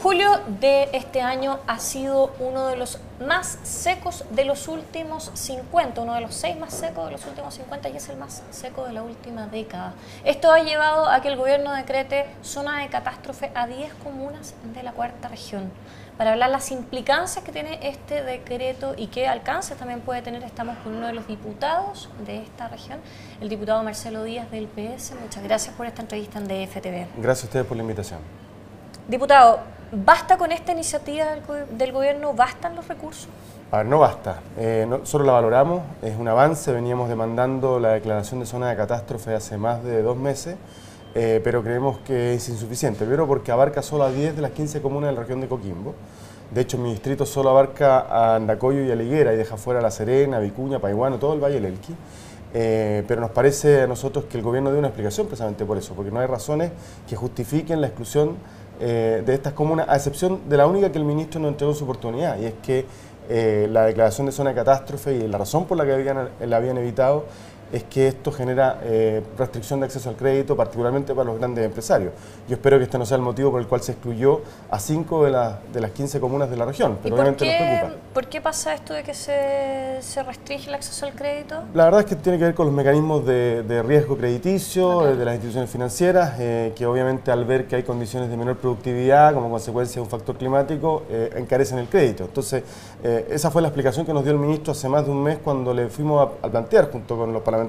Julio de este año ha sido uno de los más secos de los últimos 50, uno de los 6 más secos de los últimos 50 y es el más seco de la última década. Esto ha llevado a que el gobierno decrete zona de catástrofe a 10 comunas de la cuarta región. Para hablar las implicancias que tiene este decreto y qué alcances también puede tener, estamos con uno de los diputados de esta región, el diputado Marcelo Díaz del PS. Muchas gracias por esta entrevista en DF-TV. Gracias a ustedes por la invitación. Diputado, ¿basta con esta iniciativa del gobierno? ¿Bastan los recursos? A ver, no basta. Solo la valoramos, es un avance. Veníamos demandando la declaración de zona de catástrofe hace más de 2 meses, pero creemos que es insuficiente. Primero porque abarca solo a 10 de las 15 comunas de la región de Coquimbo. De hecho, mi distrito solo abarca a Andacollo y a La Higuera y deja fuera a La Serena, Vicuña, Paihuano, todo el Valle del Elqui. Pero nos parece a nosotros que el gobierno dé una explicación precisamente por eso, porque no hay razones que justifiquen la exclusión de estas comunas, a excepción de la única que el ministro nos entregó su oportunidad, y es que la declaración de zona de catástrofe y la razón por la que la habían evitado es que esto genera restricción de acceso al crédito, particularmente para los grandes empresarios. Yo espero que este no sea el motivo por el cual se excluyó a 5 de las 15 comunas de la región, pero obviamente nos preocupa. ¿Por qué pasa esto de que se restringe el acceso al crédito? La verdad es que tiene que ver con los mecanismos de riesgo crediticio de las instituciones financieras, que obviamente al ver que hay condiciones de menor productividad como consecuencia de un factor climático, encarecen el crédito. Entonces, esa fue la explicación que nos dio el ministro hace más de un mes cuando le fuimos a plantear, junto con los parlamentarios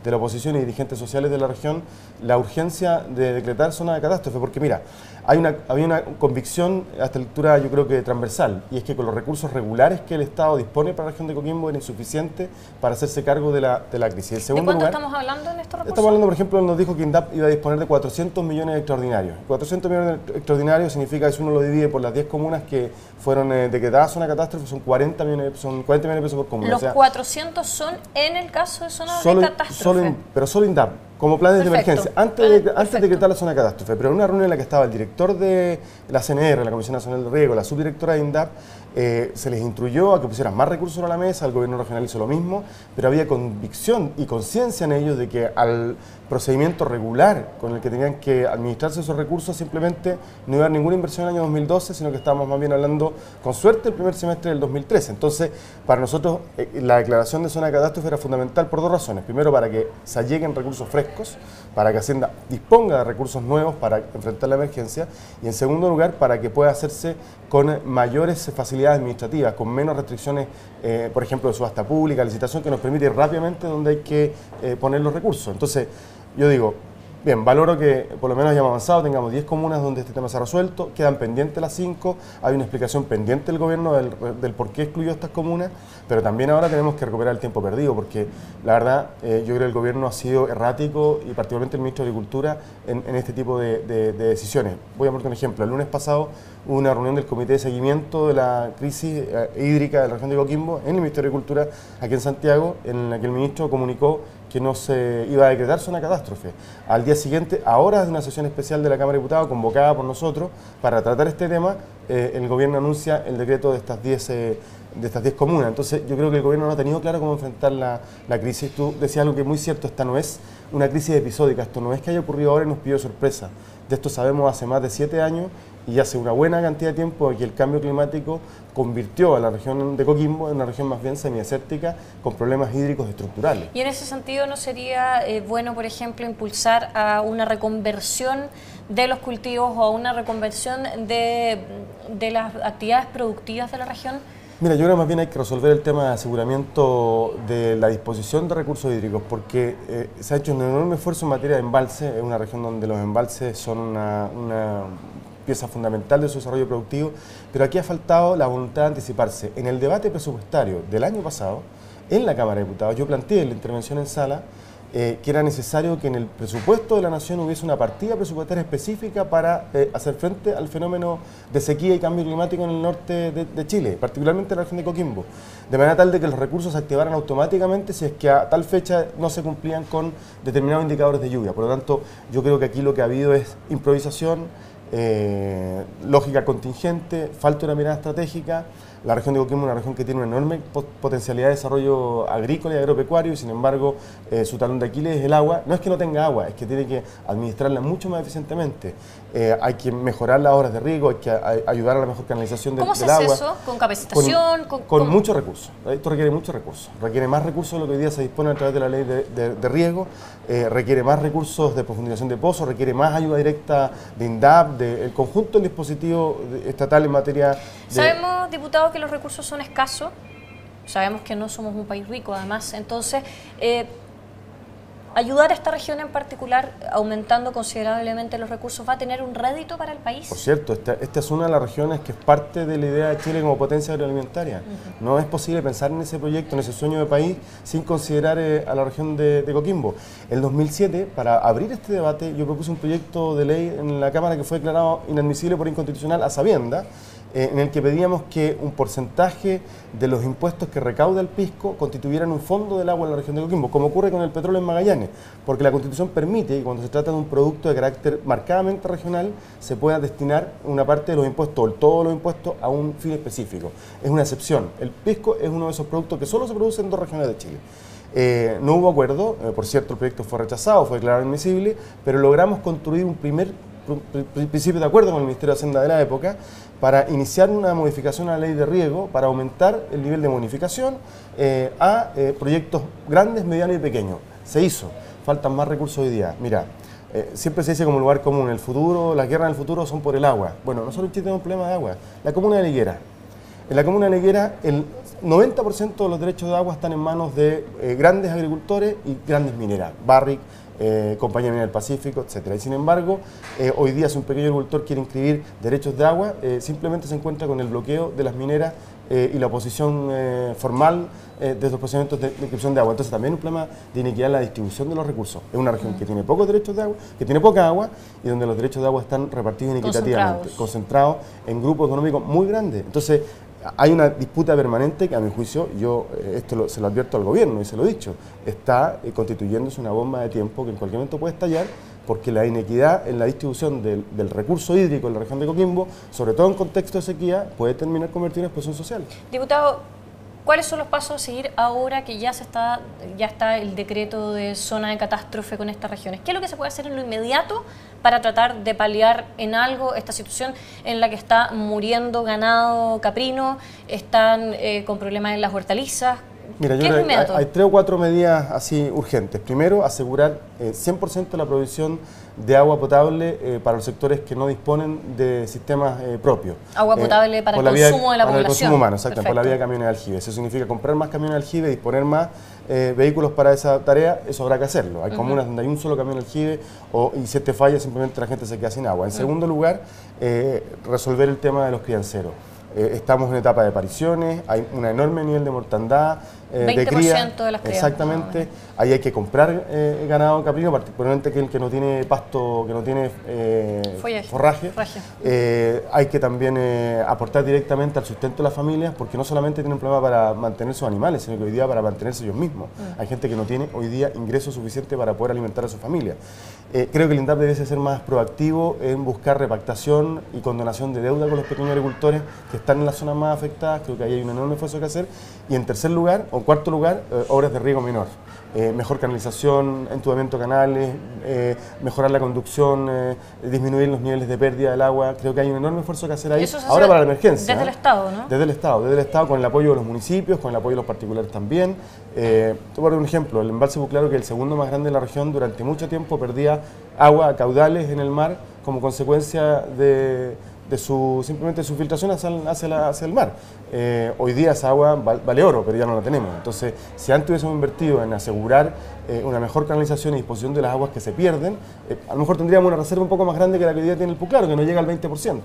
de la oposición y dirigentes sociales de la región, la urgencia de decretar zona de catástrofe, porque mira, había una convicción a esta altura yo creo que transversal, y es que con los recursos regulares que el Estado dispone para la región de Coquimbo era insuficiente para hacerse cargo de la crisis. En segundo ¿De cuánto lugar, estamos hablando en estos recursos? Estamos hablando, por ejemplo, nos dijo que INDAP iba a disponer de 400 millones extraordinarios. 400 millones extraordinarios significa que si uno lo divide por las 10 comunas que fueron decretadas zona de catástrofe, son 40 millones de pesos por comuna. Los 400 son en el caso de zona de catástrofe. Pero solo INDAP, como planes de emergencia, antes de decretar la zona de catástrofe. Pero en una reunión en la que estaba el director de la CNR, la Comisión Nacional de Riego, la subdirectora de INDAP, se les instruyó a que pusieran más recursos a la mesa, el gobierno regional hizo lo mismo, pero había convicción y conciencia en ellos de que al procedimiento regular con el que tenían que administrarse esos recursos simplemente no iba a haber ninguna inversión en el año 2012, sino que estábamos más bien hablando, con suerte, el primer semestre del 2013. Entonces, para nosotros, la declaración de zona de catástrofe era fundamental por 2 razones. Primero, para que se alleguen recursos frescos, para que Hacienda disponga de recursos nuevos para enfrentar la emergencia, y en segundo lugar, para que pueda hacerse con mayores facilidades administrativas, con menos restricciones, por ejemplo, de subasta pública, licitación, que nos permite ir rápidamente donde hay que poner los recursos. Entonces, yo digo, bien, valoro que por lo menos hayamos avanzado, tengamos 10 comunas donde este tema se ha resuelto, quedan pendientes las 5, hay una explicación pendiente del gobierno del por qué excluyó estas comunas, pero también ahora tenemos que recuperar el tiempo perdido, porque la verdad yo creo que el gobierno ha sido errático, y particularmente el ministro de Agricultura, en este tipo de decisiones. Voy a poner un ejemplo. El lunes pasado hubo una reunión del Comité de Seguimiento de la Crisis Hídrica de la región de Coquimbo en el Ministerio de Agricultura, aquí en Santiago, en la que el ministro comunicó que no se iba a decretar zona de catástrofe. Al día siguiente, a horas de una sesión especial de la Cámara de Diputados, convocada por nosotros para tratar este tema, el gobierno anuncia el decreto de estas 10 comunas. Entonces, yo creo que el gobierno no ha tenido claro cómo enfrentar la crisis. Tú decías algo que es muy cierto, esta no es una crisis episódica, esto no es que haya ocurrido ahora y nos pidió sorpresa. De esto sabemos hace más de 7 años y hace una buena cantidad de tiempo que el cambio climático convirtió a la región de Coquimbo en una región más bien semidesértica con problemas hídricos estructurales. Y en ese sentido, ¿no sería bueno, por ejemplo, impulsar a una reconversión de los cultivos o a una reconversión de las actividades productivas de la región? Mira, yo creo que más bien hay que resolver el tema de aseguramiento de la disposición de recursos hídricos, porque se ha hecho un enorme esfuerzo en materia de embalse. Es una región donde los embalses son una pieza fundamental de su desarrollo productivo, pero aquí ha faltado la voluntad de anticiparse. En el debate presupuestario del año pasado, en la Cámara de Diputados, yo planteé en la intervención en sala que era necesario que en el presupuesto de la Nación hubiese una partida presupuestaria específica para hacer frente al fenómeno de sequía y cambio climático en el norte de Chile, particularmente en la región de Coquimbo, de manera tal de que los recursos se activaran automáticamente si es que a tal fecha no se cumplían con determinados indicadores de lluvia. Por lo tanto, yo creo que aquí lo que ha habido es improvisación, lógica contingente, falta de una mirada estratégica. La región de Coquimbo es una región que tiene una enorme potencialidad de desarrollo agrícola y agropecuario, y sin embargo su talón de Aquiles es el agua. No es que no tenga agua, es que tiene que administrarla mucho más eficientemente. Hay que mejorar las obras de riego, hay que ayudar a la mejor canalización del agua. ¿Cómo se hace eso? ¿Con capacitación? Con muchos recursos. Esto requiere muchos recursos. Requiere más recursos de lo que hoy día se dispone a través de la ley de riego, requiere más recursos de profundización de pozos, requiere más ayuda directa de INDAP, del conjunto del dispositivo estatal en materia de... Sabemos, diputado, que los recursos son escasos, sabemos que no somos un país rico además, entonces ayudar a esta región en particular, aumentando considerablemente los recursos, ¿va a tener un rédito para el país? Por cierto, esta es una de las regiones que es parte de la idea de Chile como potencia agroalimentaria. No es posible pensar en ese proyecto, en ese sueño de país, sin considerar a la región de Coquimbo. En 2007, para abrir este debate, yo propuse un proyecto de ley en la Cámara que fue declarado inadmisible por inconstitucional a sabienda, en el que pedíamos que un porcentaje de los impuestos que recauda el pisco constituyeran un fondo del agua en la región de Coquimbo, como ocurre con el petróleo en Magallanes, porque la Constitución permite que cuando se trata de un producto de carácter marcadamente regional se pueda destinar una parte de los impuestos o todos los impuestos a un fin específico. Es una excepción. El pisco es uno de esos productos que solo se produce en 2 regiones de Chile. No hubo acuerdo, por cierto el proyecto fue rechazado, fue declarado inadmisible, pero logramos construir un primer principio de acuerdo con el Ministerio de Hacienda de la época para iniciar una modificación a la ley de riego para aumentar el nivel de bonificación a proyectos grandes, medianos y pequeños. Se hizo, faltan más recursos hoy día. Mira, siempre se dice como lugar común, el futuro, las guerras del futuro son por el agua. Bueno, nosotros en Chile tenemos un problema de agua. La comuna de La Higuera. En la comuna de La Higuera, el 90% de los derechos de agua están en manos de grandes agricultores y grandes mineras, Barrick, Compañía Minera del Pacífico, etc. Y sin embargo, hoy día si un pequeño agricultor quiere inscribir derechos de agua, simplemente se encuentra con el bloqueo de las mineras y la oposición formal de los procedimientos de inscripción de agua. Entonces también un problema de inequidad en la distribución de los recursos. Es una región que tiene pocos derechos de agua, que tiene poca agua y donde los derechos de agua están repartidos inequitativamente, concentrados en grupos económicos muy grandes. Entonces hay una disputa permanente que a mi juicio, yo se lo advierto al gobierno y se lo he dicho, está constituyéndose una bomba de tiempo que en cualquier momento puede estallar, porque la inequidad en la distribución del recurso hídrico en la región de Coquimbo, sobre todo en contexto de sequía, puede terminar convertida en explosión social. Diputado, ¿cuáles son los pasos a seguir ahora que ya está el decreto de zona de catástrofe con estas regiones? ¿Qué es lo que se puede hacer en lo inmediato para tratar de paliar en algo esta situación en la que está muriendo ganado caprino, están con problemas en las hortalizas? Mira, yo creo que hay 3 o 4 medidas así urgentes. Primero, asegurar 100% la provisión de agua potable para los sectores que no disponen de sistemas propios. Agua potable para el consumo de la población. Para el consumo humano, exactamente, por la vía de camiones de aljibe. Eso significa comprar más camiones de aljibe, disponer más vehículos para esa tarea, eso habrá que hacerlo. Hay comunas donde hay un solo camión de aljibe y si este falla simplemente la gente se queda sin agua. En segundo lugar, resolver el tema de los crianceros. Estamos en etapa de apariciones, hay un enorme nivel de mortandad, de cría. 20% de las crías. Exactamente. Ahí hay que comprar ganado caprino, particularmente aquel que no tiene pasto, que no tiene forraje. Hay que también aportar directamente al sustento de las familias, porque no solamente tienen un problema para mantener sus animales, sino que hoy día para mantenerse ellos mismos. Hay gente que no tiene hoy día ingresos suficientes para poder alimentar a su familia. Creo que el INDAP debe ser más proactivo en buscar repactación y condonación de deuda con los pequeños agricultores que están en las zonas más afectadas. Creo que ahí hay un enorme esfuerzo que hacer. Y en tercer lugar, o en cuarto lugar, obras de riego menor. Mejor canalización, entubamiento de canales, mejorar la conducción, disminuir los niveles de pérdida del agua. Creo que hay un enorme esfuerzo que hacer ahí. Ahora para la emergencia. Desde el Estado, ¿no? Desde el Estado, con el apoyo de los municipios, con el apoyo de los particulares también. Te voy a dar un ejemplo. El embalse Puclaro, que es el segundo más grande de la región, durante mucho tiempo perdía agua a caudales en el mar como consecuencia simplemente de su filtración hacia el mar. Hoy día esa agua vale oro, pero ya no la tenemos. Entonces, si antes hubiésemos invertido en asegurar una mejor canalización y disposición de las aguas que se pierden, a lo mejor tendríamos una reserva un poco más grande que la que hoy día tiene el Puclaro, que no llega al 20%.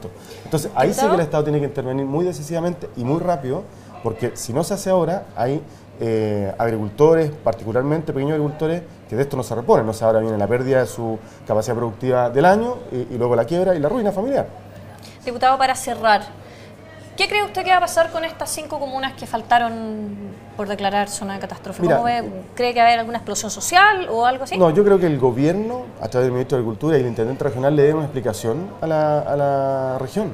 Entonces, ahí sí que el Estado tiene que intervenir muy decisivamente y muy rápido, porque si no se hace ahora, hay agricultores, particularmente pequeños agricultores, que de esto no se reponen. No sé, ahora viene la pérdida de su capacidad productiva del año y luego la quiebra y la ruina familiar. Diputado, para cerrar, ¿qué cree usted que va a pasar con estas 5 comunas que faltaron por declarar zona de catástrofe? ¿Cómo ve? ¿Cree que va a haber alguna explosión social o algo así? No, yo creo que el gobierno, a través del Ministro de Agricultura y el Intendente Regional, le dé una explicación a la región.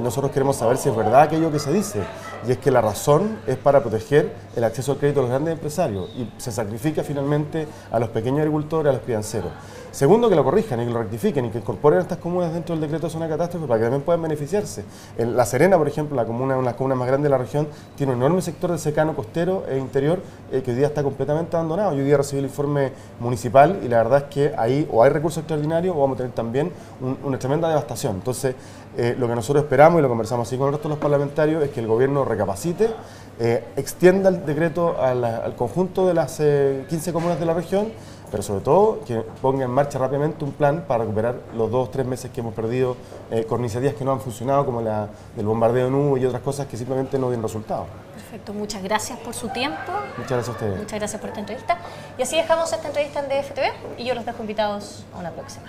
Nosotros queremos saber si es verdad aquello que se dice. y es que la razón es para proteger el acceso al crédito de los grandes empresarios y se sacrifica finalmente a los pequeños agricultores, a los crianceros. Segundo, que lo corrijan y que lo rectifiquen y que incorporen a estas comunas dentro del decreto de zona de catástrofe para que también puedan beneficiarse. En La Serena, por ejemplo, una de las comunas más grandes de la región, tiene un enorme sector de secano costero e interior que hoy día está completamente abandonado. Yo hoy día recibí el informe municipal y la verdad es que ahí o hay recursos extraordinarios o vamos a tener también una tremenda devastación. Entonces, lo que nosotros esperamos y lo conversamos así con el resto de los parlamentarios es que el gobierno recapacite, extienda el decreto al conjunto de las 15 comunas de la región, pero sobre todo que ponga en marcha rápidamente un plan para recuperar los 2 o 3 meses que hemos perdido con iniciativas que no han funcionado, como la del bombardeo en U y otras cosas que simplemente no dieron resultado. Perfecto, muchas gracias por su tiempo. Muchas gracias a ustedes. Muchas gracias por esta entrevista. Y así dejamos esta entrevista en DFTV y yo los dejo invitados a una próxima.